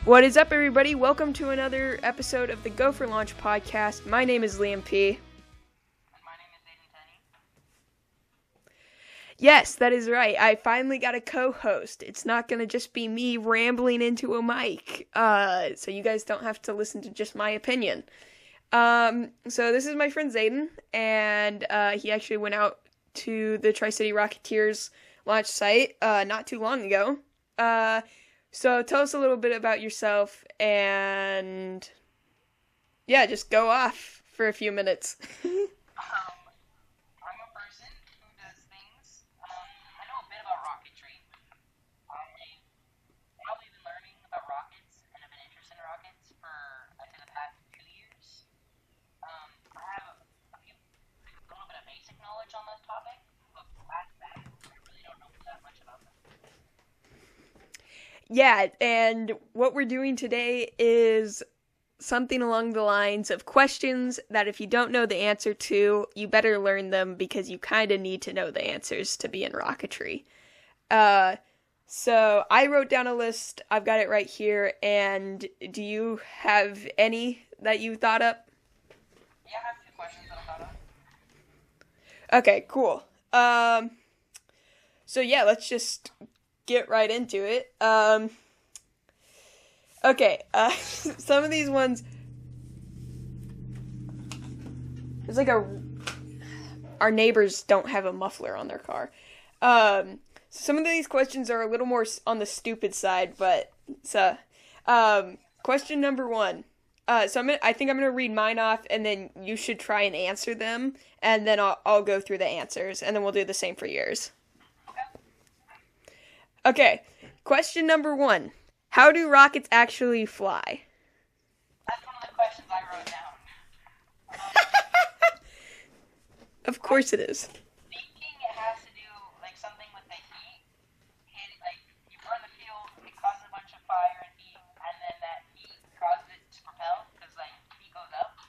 What is up, everybody? Welcome to another episode of the Go for Launch podcast. My name is Liam P. And my name is Aiden Tenney. Yes, that is right. I finally got a co-host. It's not going to just be me rambling into a mic, so you guys don't have to listen to just my opinion. So this is my friend Zayden, and he actually went out to the Tri-City Rocketeers launch site not too long ago. So tell us a little bit about yourself, and yeah, just go off for a few minutes. I'm a person who does things. I know a bit about rocketry. I've probably been learning about rockets and have been interested in rockets for, I'd say, the past 2 years. I have a little bit of basic knowledge on this topic, but past that, I really don't know that much about them. Yeah, and what we're doing today is something along the lines of questions that if you don't know the answer to, you better learn them because you kind of need to know the answers to be in rocketry. So I wrote down a list. I've got it right here. And do you have any that you thought up? Yeah, I have a few questions that I thought of. Okay, cool. So yeah, let's just get right into it. Okay, some of these ones, there's like our neighbors don't have a muffler on their car. Some of these questions are a little more on the stupid side, but so, question number 1. I think I'm gonna read mine off, and then you should try and answer them, and then I'll go through the answers, and then we'll do the same for yours. Okay, question number 1. How do rockets actually fly? That's one of the questions I wrote down. Of course it is. Thinking it has to do like something with the heat. Like you burn the fuel, it causes a bunch of fire and heat, and then that heat causes it to propel because like heat goes up.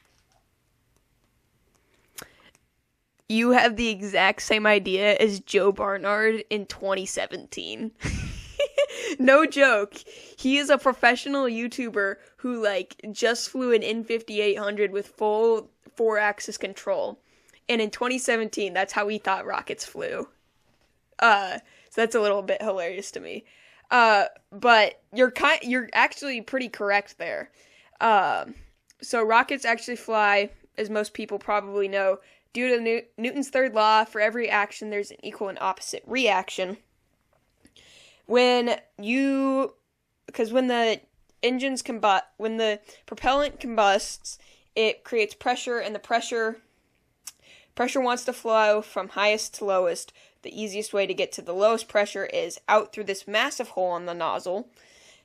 You have the exact same idea as Joe Barnard in 2017. No joke. He is a professional YouTuber who just flew an N5800 with full 4-axis control. And in 2017, that's how he thought rockets flew. So that's a little bit hilarious to me. But you're actually pretty correct there. So rockets actually fly, as most people probably know, due to Newton's third law. For every action, there's an equal and opposite reaction. When the propellant combusts, it creates pressure, and the pressure wants to flow from highest to lowest. The easiest way to get to the lowest pressure is out through this massive hole in the nozzle.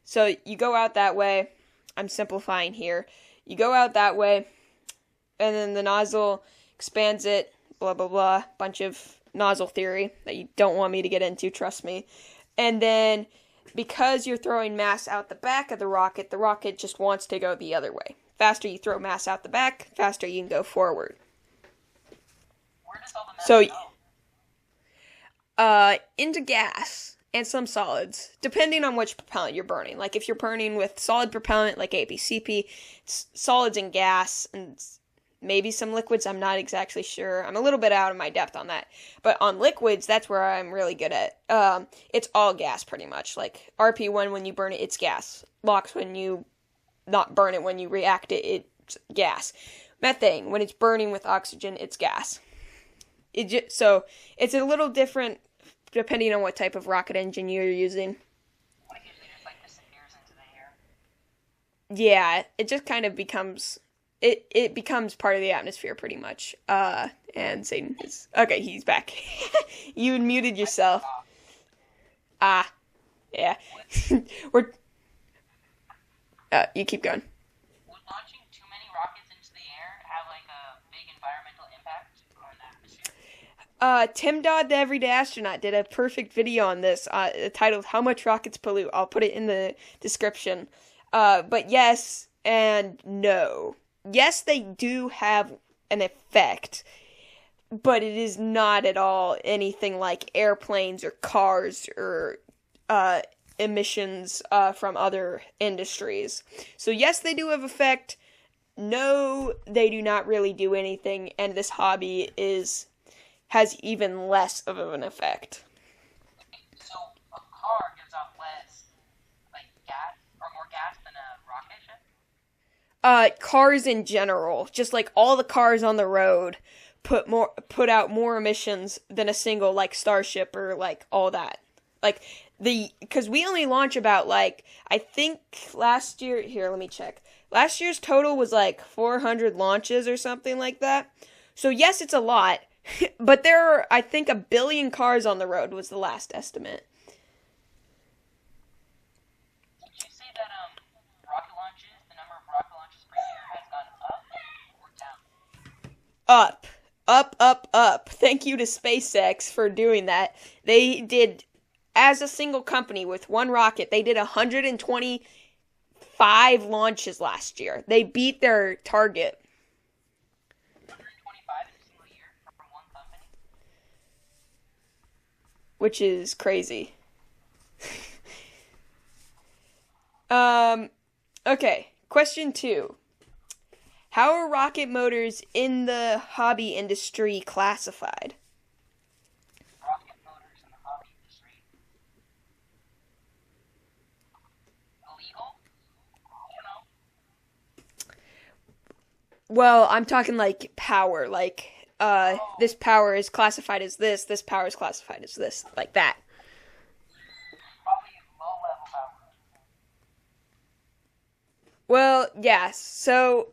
So you go out that way. I'm simplifying here. You go out that way, and then the nozzle expands it, blah, blah, blah. Bunch of nozzle theory that you don't want me to get into, trust me. And then, because you're throwing mass out the back of the rocket just wants to go the other way. Faster you throw mass out the back, faster you can go forward. Where does all the mass go? Into gas and some solids, depending on which propellant you're burning. Like, if you're burning with solid propellant, like ABCP, it's solids and gas, and maybe some liquids. I'm not exactly sure. I'm a little bit out of my depth on that. But on liquids, that's where I'm really good at. It's all gas, pretty much. Like, RP1, when you burn it, it's gas. LOX, when you not burn it, when you react it, it's gas. Methane, when it's burning with oxygen, it's gas. So, it's a little different depending on what type of rocket engine you're using. Like, usually just disappears into the air. Yeah, it just kind of becomes... It becomes part of the atmosphere, pretty much. And Satan is... Okay, he's back. You muted yourself. Yeah. You keep going. Would launching too many rockets into the air have, a big environmental impact on the atmosphere? Tim Dodd, the Everyday Astronaut, did a perfect video on this, titled How Much Rockets Pollute. I'll put it in the description. But yes and no. Yes, they do have an effect, but it is not at all anything like airplanes or cars or emissions from other industries. So yes, they do have effect. No, they do not really do anything, and this hobby has even less of an effect. So a car gives off less, like gas or more gas than a rocket ship. Cars in general, just like all the cars on the road, put out more emissions than a single like Starship or like all that. Like because we only launch about like I think last year. Here, let me check. Last year's total was like 400 launches or something like that. So yes, it's a lot, but there are I think 1 billion cars on the road was the last estimate. Would you say that rocket launches, the number of rocket launches per year has gone up or down? Up, up, up, up. Thank you to SpaceX for doing that. They did, as a single company with one rocket, they did 125 launches last year. They beat their target. 125 in a single year from one company. Which is crazy. Okay, question 2. How are rocket motors in the hobby industry classified? Rocket motors in the hobby industry. Illegal? I don't know. Well, I'm talking like power, like this power is classified as this power is classified as this, like that. Probably low level power. Well, yes. So,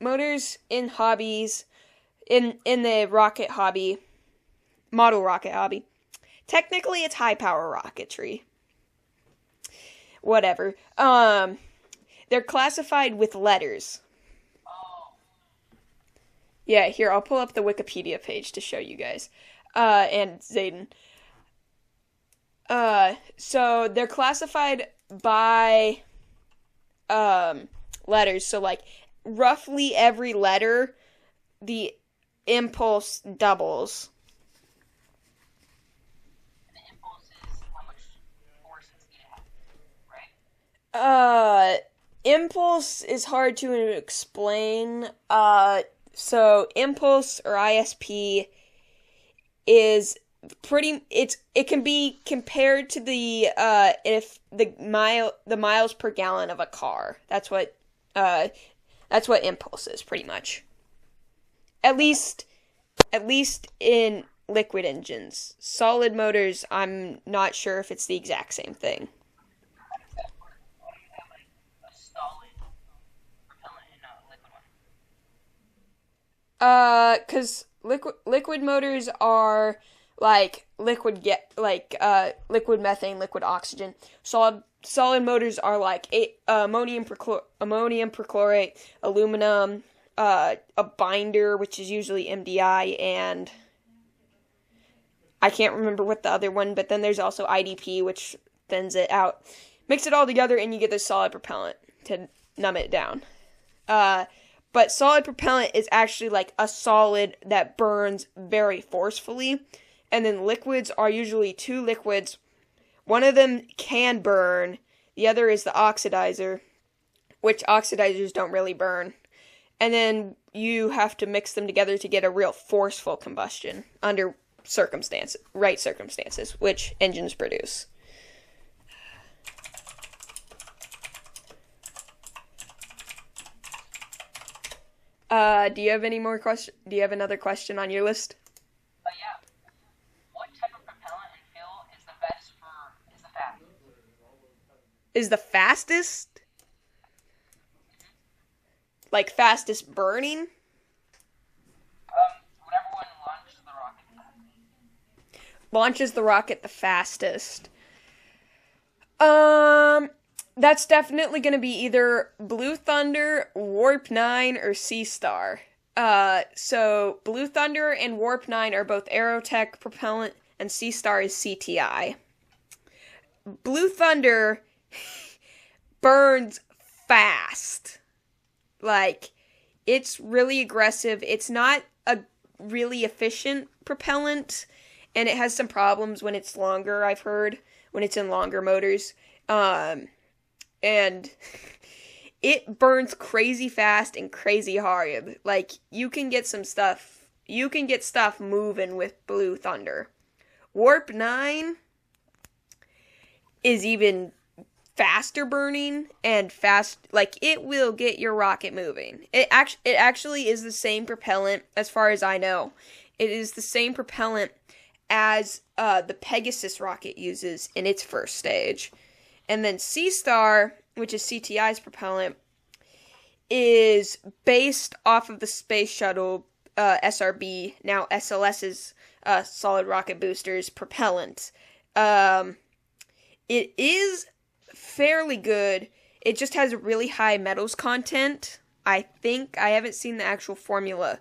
motors in hobbies, in the rocket hobby, model rocket hobby, technically it's high power rocketry. Whatever. They're classified with letters. Oh, Yeah, here, I'll pull up the Wikipedia page to show you guys. And Zayden. So they're classified by, letters. So, like, roughly every letter, the impulse doubles. the impulse is how much force it's going to have, right? Impulse is hard to explain. So impulse or ISP is it can be compared to the the miles per gallon of a car. That's what impulse is pretty much. At least in liquid engines. Solid motors, I'm not sure if it's the exact same thing. How does that work? Why do you have like a solid propellant and not a liquid one? Cause liquid motors are like liquid methane, liquid oxygen. Solid motors are like ammonium perchlorate, aluminum, a binder, which is usually MDI, and I can't remember what the other one, but then there's also IDP, which thins it out. Mix it all together and you get this solid propellant to numb it down. But solid propellant is actually like a solid that burns very forcefully. And then liquids are usually two liquids. One of them can burn. The other is the oxidizer, which oxidizers don't really burn. And then you have to mix them together to get a real forceful combustion under right circumstances, which engines produce. Do you have any more question? Do you have another question on your list? Yeah. What type of propellant and fuel is the best is the fastest? Is the fastest? Like fastest burning? Whatever one launches the rocket fastest. Launches the rocket the fastest. That's definitely going to be either Blue Thunder, Warp 9, or Sea Star. So Blue Thunder and Warp 9 are both Aerotech propellant, and Sea Star is CTI. Blue Thunder burns fast. Like, it's really aggressive. It's not a really efficient propellant, and it has some problems when it's longer, I've heard. when it's in longer motors. And it burns crazy fast and crazy hard. Like, you can get stuff moving with Blue Thunder. Warp 9 is even faster burning and like, it will get your rocket moving. It actually is the same propellant, as far as I know. It is the same propellant as the Pegasus rocket uses in its first stage. And then Seastar, which is CTI's propellant, is based off of the Space Shuttle SRB, now SLS's solid rocket boosters propellant. It is fairly good. It just has really high metals content. I think I haven't seen the actual formula,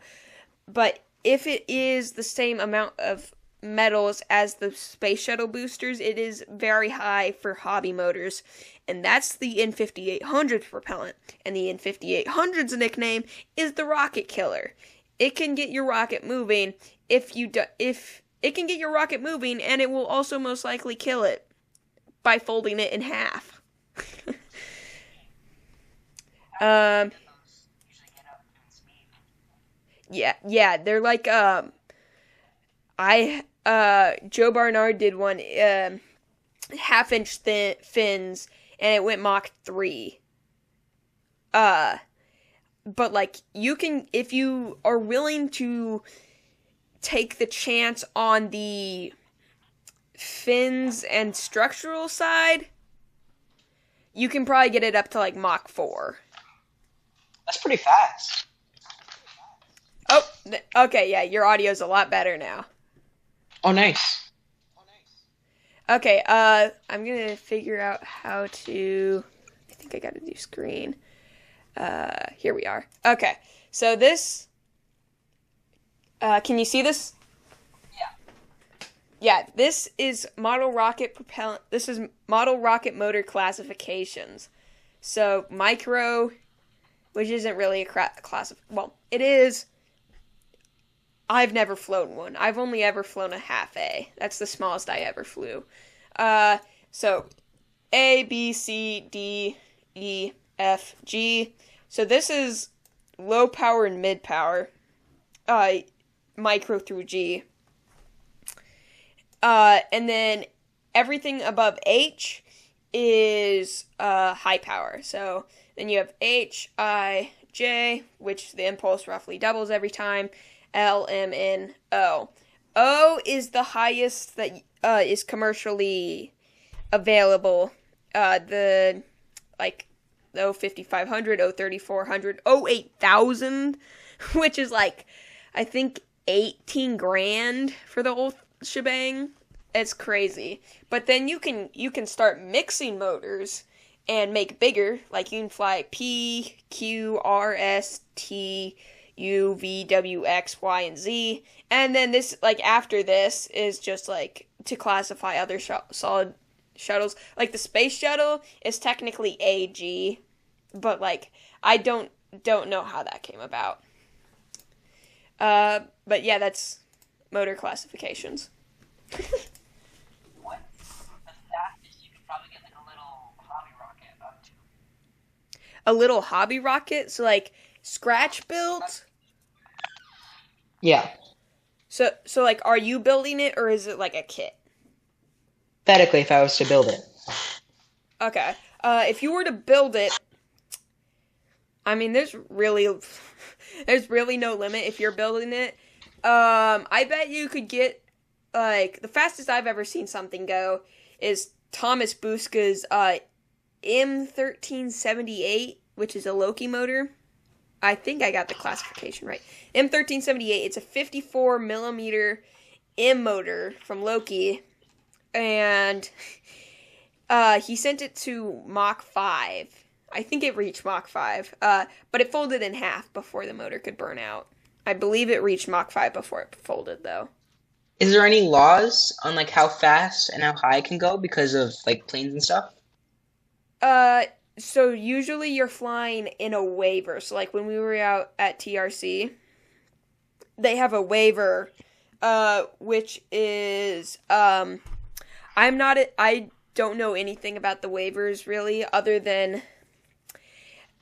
but if it is the same amount of metals as the Space Shuttle boosters, it is very high for hobby motors, and that's the N5800's propellant. And the N5800's nickname is the Rocket Killer. It can get your rocket moving if it can get your rocket moving, and it will also most likely kill it by folding it in half. Yeah, they're like Joe Barnard did one half-inch fins, and it went Mach 3. But like, you can, if you are willing to take the chance on the fins and structural side, you can probably get it up to like Mach 4. That's pretty fast. Oh, okay, yeah, your audio's a lot better now. Oh, nice. Okay, I'm gonna figure out how to, I think I gotta do screen. Here we are. Okay, so this, can you see this? Yeah, this is model rocket propellant. This is model rocket motor classifications. So micro, which isn't really a class of, well, it is. I've never flown one. I've only ever flown a half A. That's the smallest I ever flew. So A, B, C, D, E, F, G. So this is low power and mid power. Micro through G. And then everything above H is high power. So then you have H, I, J, which the impulse roughly doubles every time. L, M, N, O. O is the highest that is commercially available. The 5500, 3400, 8000, which is like, I think 18 grand for the whole shebang. It's crazy. But then you can start mixing motors and make bigger. Like, you can fly P, Q, R, S, T, U, V, W, X, Y, and Z. And then this, like, after this is just like to classify other solid shuttles. Like, the space shuttle is technically AG, but like, I don't know how that came about. But yeah, that's motor classifications. What's the fastest you could probably get like a little hobby rocket up to? A little hobby rocket? So like scratch built? Yeah. So like, are you building it, or is it like a kit? Theoretically, if I was to build it. Okay. If you were to build it, I mean, there's really no limit if you're building it. I bet you could get, like, the fastest I've ever seen something go is Thomas Buska's M1378, which is a Loki motor. I think I got the classification right. M1378, it's a 54 millimeter M motor from Loki, and he sent it to Mach 5. I think it reached Mach 5, but it folded in half before the motor could burn out. I believe it reached Mach 5 before it folded, though. Is there any laws on like how fast and how high it can go because of like planes and stuff? So usually you're flying in a waiver. So like when we were out at TRC, they have a waiver, which is, I don't know anything about the waivers really, other than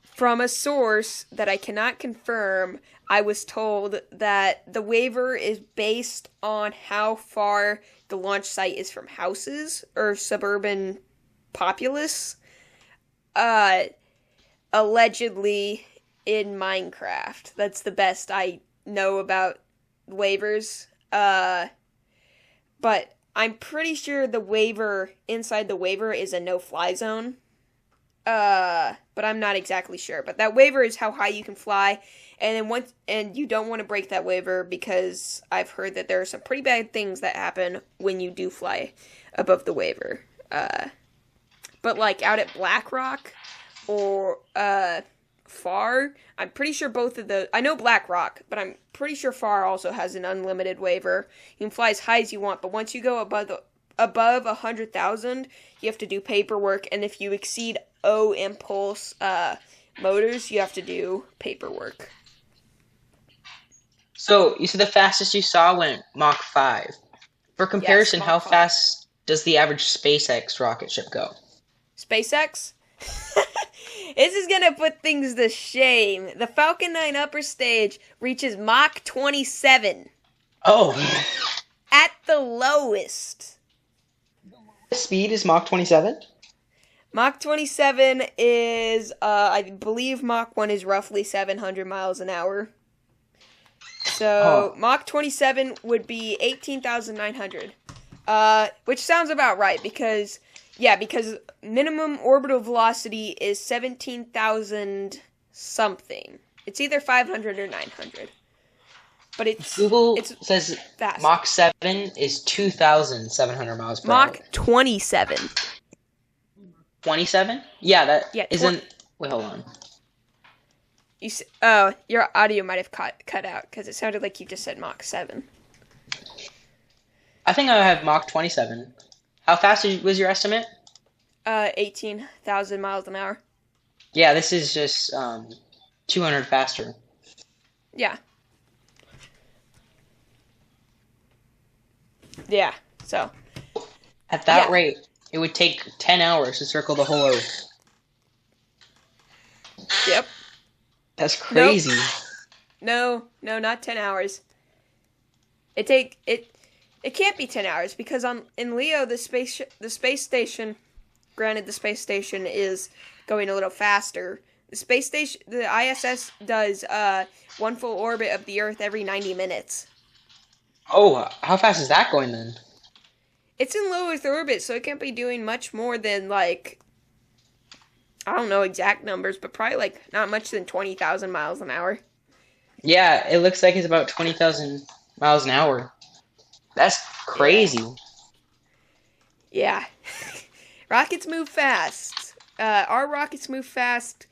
from a source that I cannot confirm. I was told that the waiver is based on how far the launch site is from houses or suburban populace. Allegedly in Minecraft. That's the best I know about waivers. But I'm pretty sure the waiver, inside the waiver, is a no-fly zone. But I'm not exactly sure. But that waiver is how high you can fly, and you don't want to break that waiver because I've heard that there are some pretty bad things that happen when you do fly above the waiver. But like out at Blackrock or Far, I'm pretty sure both of the. I know Blackrock, but I'm pretty sure Far also has an unlimited waiver. You can fly as high as you want, but once you go above 100,000, you have to do paperwork, and if you exceed O impulse motors, you have to do paperwork. So you said the fastest you saw went Mach 5. For comparison, Yes, how Mach 5. fast does the average SpaceX rocket ship go? SpaceX? This is gonna put things to shame. The Falcon 9 upper stage reaches Mach 27 Oh, at the lowest. the speed is Mach 27? Mach 27 is, I believe Mach 1 is roughly 700 miles an hour. So, Mach 27 would be 18,900. Which sounds about right, because minimum orbital velocity is 17,000 something. It's either 500 or 900. But Google it's says fast. Mach 7 is 2,700 miles per hour. Mach 27. 27? Yeah, that Yeah, isn't... Wait, hold on. Your audio might have cut out, because it sounded like you just said Mach 7. I think I have Mach 27. How fast was your estimate? 18,000 miles an hour. Yeah, this is just 200 faster. Yeah. Yeah, so. At that Yeah. rate, it would take 10 hours to circle the whole Earth. Yep. That's crazy. No, not 10 hours. It can't be 10 hours because in Leo the space station, granted the space station is going a little faster. The ISS does one full orbit of the Earth every 90 minutes. Oh, how fast is that going then? It's in low Earth orbit, so it can't be doing much more than like, I don't know exact numbers, but probably like not much than 20,000 miles an hour. Yeah, it looks like it's about 20,000 miles an hour. That's crazy. Yeah. Rockets move fast. Our rockets move fast.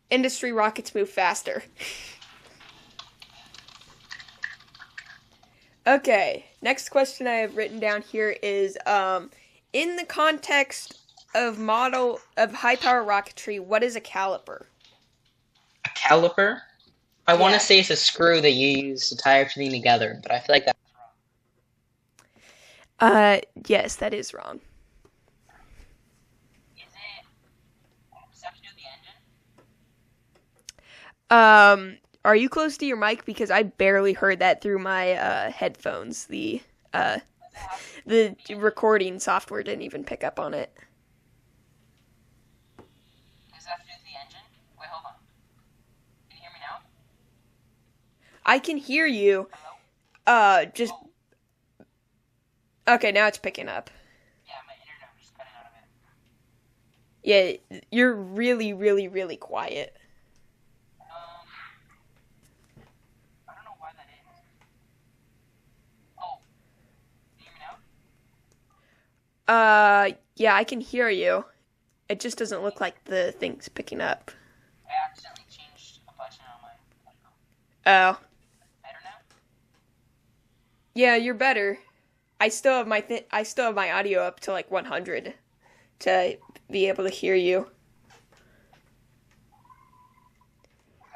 Industry rockets move faster. Okay, next question I have written down here is, in the context of high-power rocketry, what is a caliper? A caliper? I want Yeah. to say it's a screw that you use to tie everything together, but I feel like that's wrong. Yes, that is wrong. Is it something to do with the engine? Are you close to your mic? Because I barely heard that through my headphones. The recording software didn't even pick up on it. Does that have to do with the engine? Wait, hold on. Can you hear me now? I can hear you. Hello? Just okay. Now it's picking up. Yeah, my internet was just cutting out of it. Yeah, you're really, really, really quiet. I don't know why that is. Oh, can you hear me now? Yeah, I can hear you. It just doesn't look like the thing's picking up. I accidentally changed a button on my phone. Oh, Better now? yeah, you're better. I still have my audio up to like 100 to be able to hear you.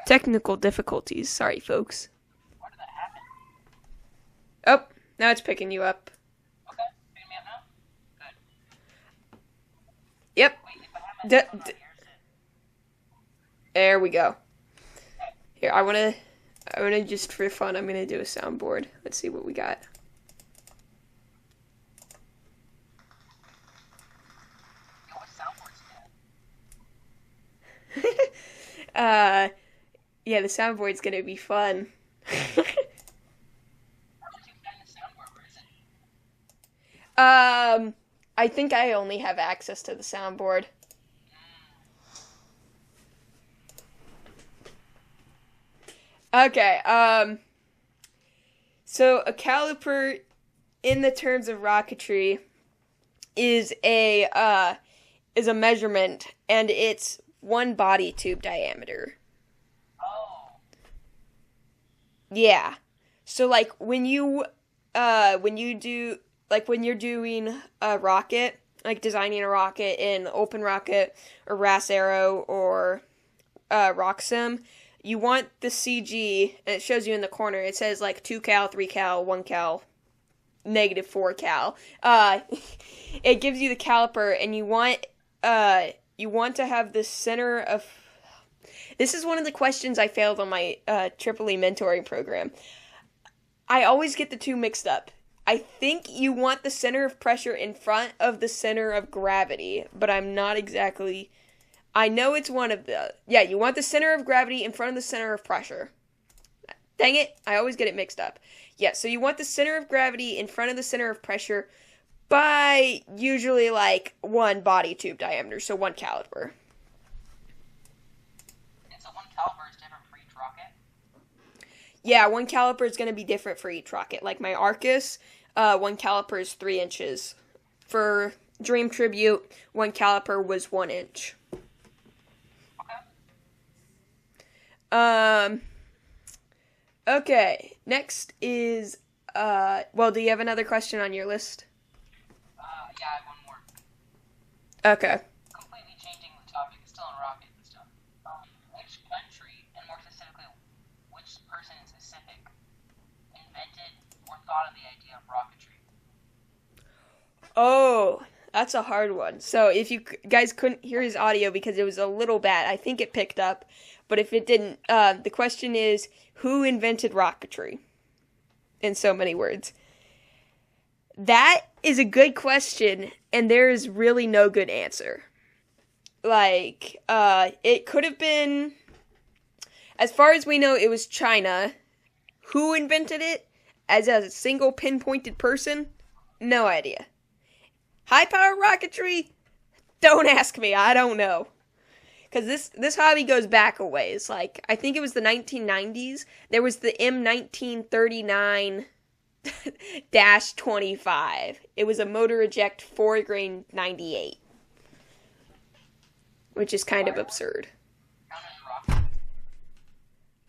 Technical difficulties. Sorry, folks. Why did that happen? Oh, now it's picking you up. Okay, picking me up now? D- Hold on, d- here's it. there we go. Here, I wanna just for fun, I'm gonna do a soundboard. Let's see what we got. Yo, what soundboard's that? Yeah, the soundboard's gonna be fun. How did you find the soundboard? Where is it? I think I only have access to the soundboard. Okay, so a caliper in the terms of rocketry is a measurement and it's one body tube diameter. Oh. Yeah. So like when you're doing a rocket, like designing a rocket in Open Rocket or RAS Aero or RockSim, you want the CG, and it shows you in the corner. It says like 2 cal, 3 cal, 1 cal, negative 4 cal. It gives you the caliper, and you want to have the center of. This is one of the questions I failed on my Triple E mentoring program. I always get the two mixed up. I think you want the center of pressure in front of the center of gravity, but I'm not exactly. I know it's one of the. Yeah, you want the center of gravity in front of the center of pressure. Dang it, I always get it mixed up. Yeah, so you want the center of gravity in front of the center of pressure by usually like one body tube diameter, so one caliper. And so one caliper is different for each rocket? Yeah, one caliper is going to be different for each rocket. Like my Arcus, one caliper is 3 inches. For Dream Tribute, one caliper was 1 inch. Okay, next is, well, do you have another question on your list? Yeah, I have one more. Okay. Completely changing the topic. It's still on rocket and stuff. Which country, and more specifically, which person in specific, invented or thought of the idea of rocketry? Oh, that's a hard one. So if you guys couldn't hear his audio because it was a little bad, I think it picked up. But if it didn't, the question is, who invented rocketry? In so many words. That is a good question, and there is really no good answer. Like, it could have been, as far as we know, it was China. Who invented it? As a single pinpointed person? No idea. High power rocketry? Don't ask me, I don't know. Because this hobby goes back a ways. Like, I think it was the 1990s. There was the M1939-25. It was a motor eject 4-grain 98. Which is kind of absurd. Count as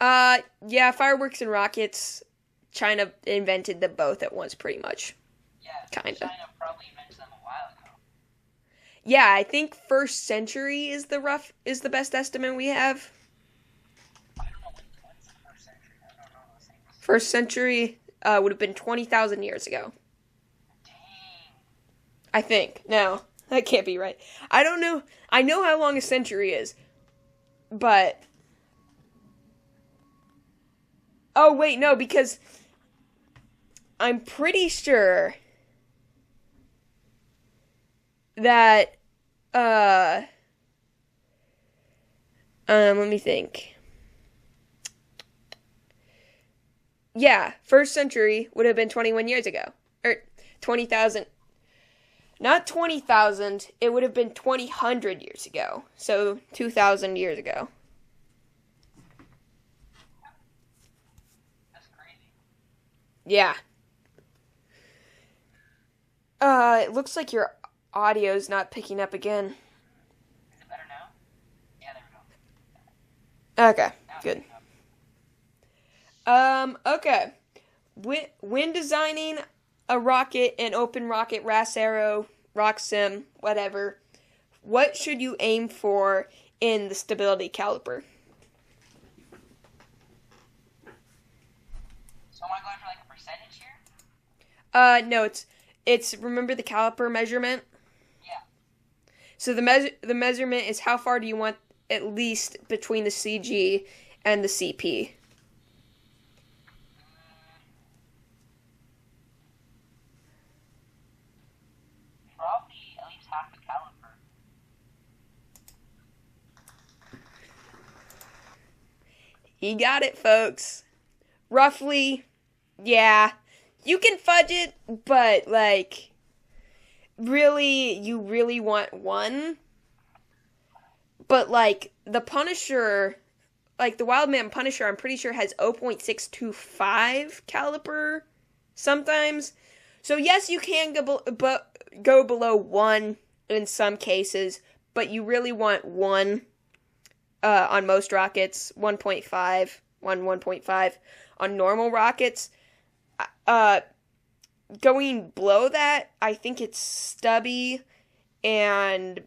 rocket? Yeah, fireworks and rockets. China invented them both at once, pretty much. Yeah, Kinda. China probably invented them a while ago. Yeah, I think first century is the best estimate we have. I don't know when's the first century. I don't know those things. First century would have been 20,000 years ago. Dang. I think. No, that can't be right. I don't know. I know how long a century is, but. Oh, wait, no, because I'm pretty sure that, let me think. Yeah, first century would have been 21 years ago. Or 20,000. Not 20,000, it would have been 2,000 years ago. So 2,000 years ago. That's crazy. Yeah. It looks like your audio's not picking up again. Is it better now? Yeah, there we go. Okay, Now it's good. picking up. Okay. When designing a rocket, an Open Rocket, RAS Aero, RockSim, whatever, what should you aim for in the stability caliper? So am I going for like a percentage here? No, it's remember the caliper measurement? Yeah. So the measurement is how far do you want at least between the CG and the CP. Probably at least half a caliper. You got it, folks. Roughly, yeah. You can fudge it, but like really you really want one. But like the Punisher, like the Wildman Punisher, I'm pretty sure has 0.625 caliper sometimes. So yes, you can go below 1 in some cases, but you really want 1 on most rockets, 1.5, 1.5 on normal rockets. Going below that, I think it's Stubby and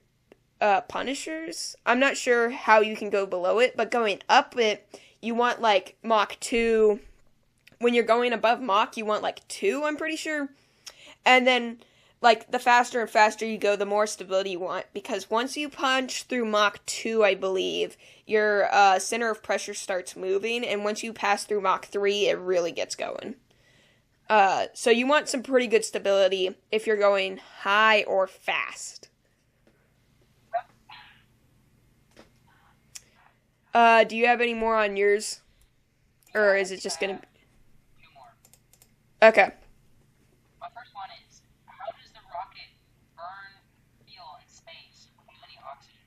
Punishers. I'm not sure how you can go below it, but going up it, you want like Mach 2. When you're going above Mach, you want like 2, I'm pretty sure. And then, like, the faster and faster you go, the more stability you want. Because once you punch through Mach 2, I believe, your center of pressure starts moving. And once you pass through Mach 3, it really gets going. So you want some pretty good stability if you're going high or fast. Do you have any more on yours? Or is it just gonna... 2 more. Okay. My first one is, how does the rocket burn fuel in space without any oxygen?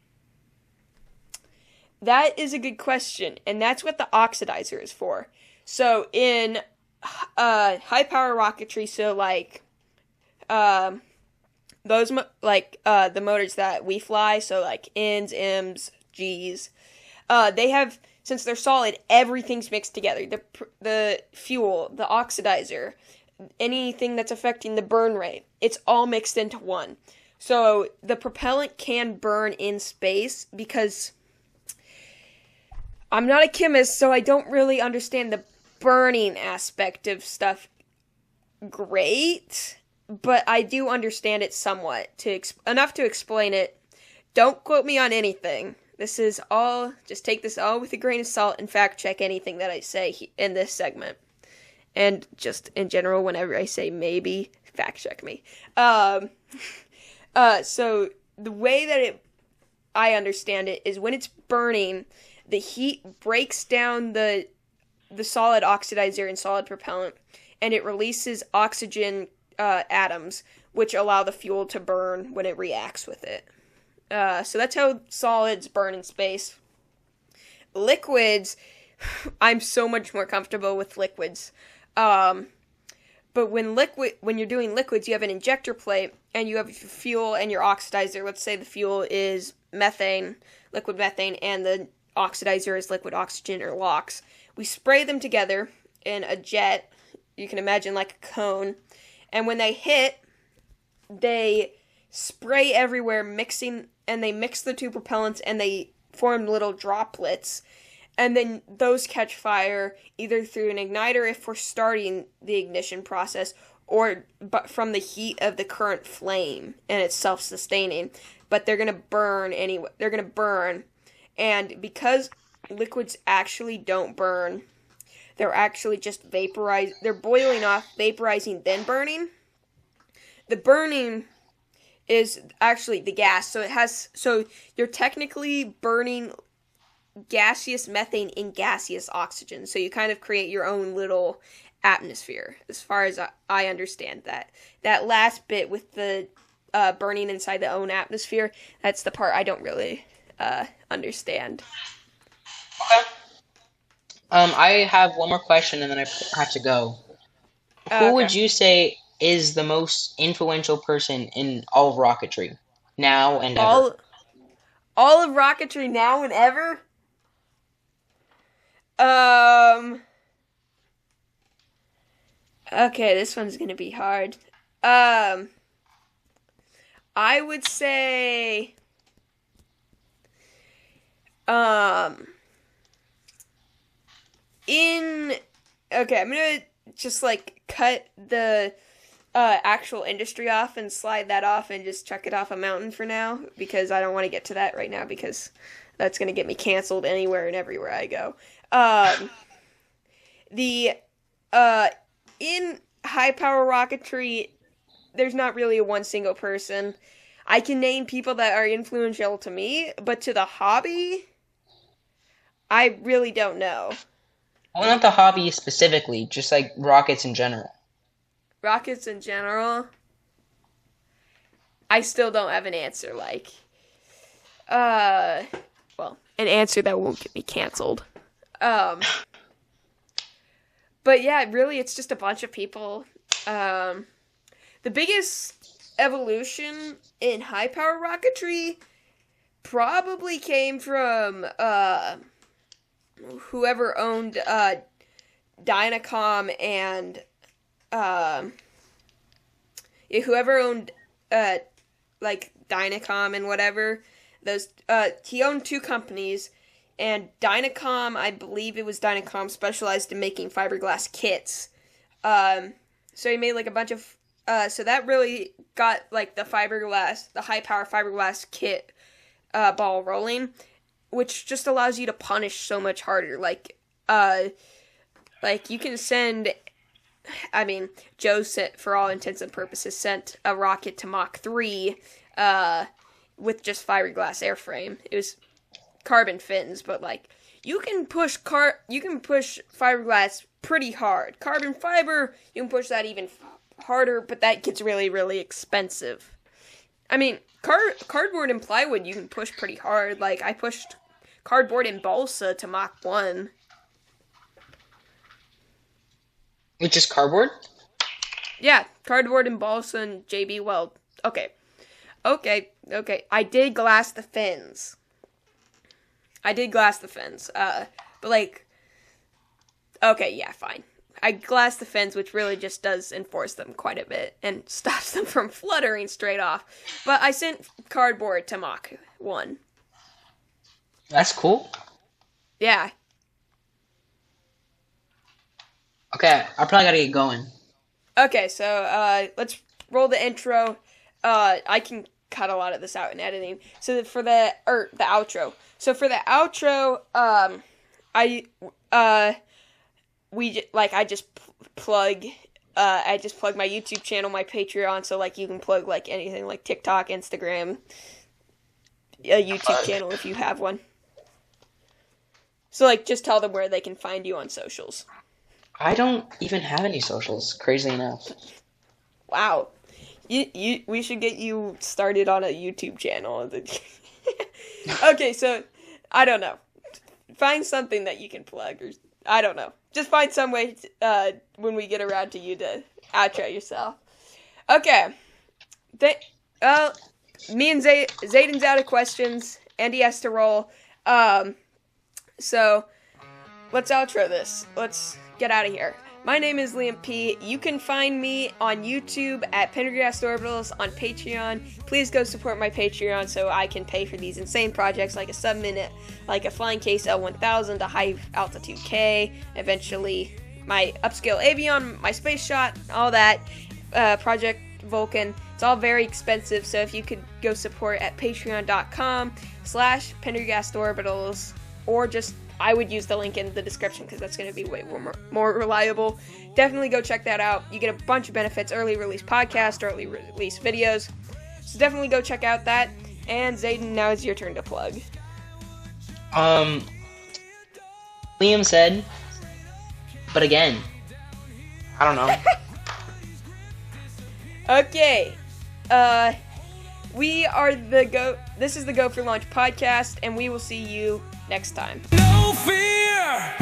That is a good question, and that's what the oxidizer is for. So in high power rocketry, so like those the motors that we fly, so like Ns, Ms, Gs, they have, since they're solid, everything's mixed together. The fuel, the oxidizer, anything that's affecting the burn rate, it's all mixed into one. So the propellant can burn in space because I'm not a chemist, so I don't really understand the burning aspect of stuff great, but I do understand it somewhat, enough to explain it. Don't quote me on anything. This is all, just take this all with a grain of salt and fact check anything that I say in this segment. And just in general, whenever I say maybe, fact check me. So the way that I understand it is when it's burning, the heat breaks down the solid oxidizer and solid propellant, and it releases oxygen atoms, which allow the fuel to burn when it reacts with it. So that's how solids burn in space. Liquids, I'm so much more comfortable with liquids. But when you're doing liquids, you have an injector plate, and you have your fuel and your oxidizer. Let's say the fuel is methane, liquid methane, and the oxidizer is liquid oxygen, or LOX. We spray them together in a jet. You can imagine like a cone. And when they hit, they spray everywhere, and they mix the two propellants, and they form little droplets. And then those catch fire either through an igniter if we're starting the ignition process, or from the heat of the current flame, and it's self-sustaining. But they're gonna burn anyway. They're gonna burn, and because liquids actually don't burn, they're actually just vaporize. They're boiling off, vaporizing, then burning. The burning is actually the gas. So you're technically burning gaseous methane in gaseous oxygen. So you kind of create your own little atmosphere, as far as I understand that. That last bit with the burning inside the own atmosphere, that's the part I don't really understand. Okay. I have one more question and then I have to go. Who would Okay. you say is the most influential person in all of rocketry, now and ever? All of rocketry now and ever? Okay, this one's gonna be hard. I would say, okay, I'm gonna just like cut the actual industry off and slide that off and just chuck it off a mountain for now, because I don't want to get to that right now because that's going to get me canceled anywhere and everywhere I go. In high power rocketry, there's not really one single person. I can name people that are influential to me, but to the hobby, I really don't know. Well, not the hobby specifically, just like rockets in general. Rockets in general, I still don't have an answer. Well, an answer that won't get me canceled. But yeah, really, it's just a bunch of people. The biggest evolution in high power rocketry probably came from whoever owned Dynacom and whoever owned Dynacom and whatever. Those he owned two companies, and Dynacom, I believe it was Dynacom, specialized in making fiberglass kits. So he made a bunch of so that really got the high power fiberglass kit ball rolling, which just allows you to punish so much harder. You can send, Joe sent, for all intents and purposes, sent a rocket to Mach 3 with just fiberglass airframe. It was carbon fins, but you can push fiberglass pretty hard. Carbon fiber, you can push that even harder, but that gets really, really expensive. Cardboard and plywood you can push pretty hard. I pushed cardboard and balsa to Mach 1. With just cardboard? Yeah, cardboard and balsa and JB Weld. Okay. I did glass the fins. Okay, yeah, fine. I glassed the fins, which really just does enforce them quite a bit and stops them from fluttering straight off. But I sent cardboard to Mach 1. That's cool. Yeah. Okay, I probably gotta get going. Okay, so let's roll the intro. I can cut a lot of this out in editing. So for the outro. So for the outro, I just plug my YouTube channel, my Patreon, so you can plug anything TikTok, Instagram, a YouTube channel if you have one. So just tell them where they can find you on socials. I don't even have any socials, crazy enough. Wow. We should get you started on a YouTube channel. Okay, so I don't know. Find something that you can plug, or I don't know. Just find some way when we get around to you to outro yourself. Okay. Me and Zayden's out of questions. Andy has to roll. So let's outro this. Let's get out of here. My name is Liam P. You can find me on YouTube at Pendergast Orbitals, on Patreon. Please go support my Patreon so I can pay for these insane projects like a sub-minute, like a Flying Case L1000, a High Altitude K, eventually my upscale Avion, my Space Shot, all that, Project Vulcan. It's all very expensive, so if you could go support at patreon.com/Pendergast Orbitals, or just I would use the link in the description because that's going to be way more reliable. Definitely go check that out. You get a bunch of benefits, early release podcast, early release videos. So definitely go check out that. And Zayden, now it's your turn to plug. Liam said, but again, I don't know. Okay. We are this is the Go for Launch podcast, and we will see you next time. No fear!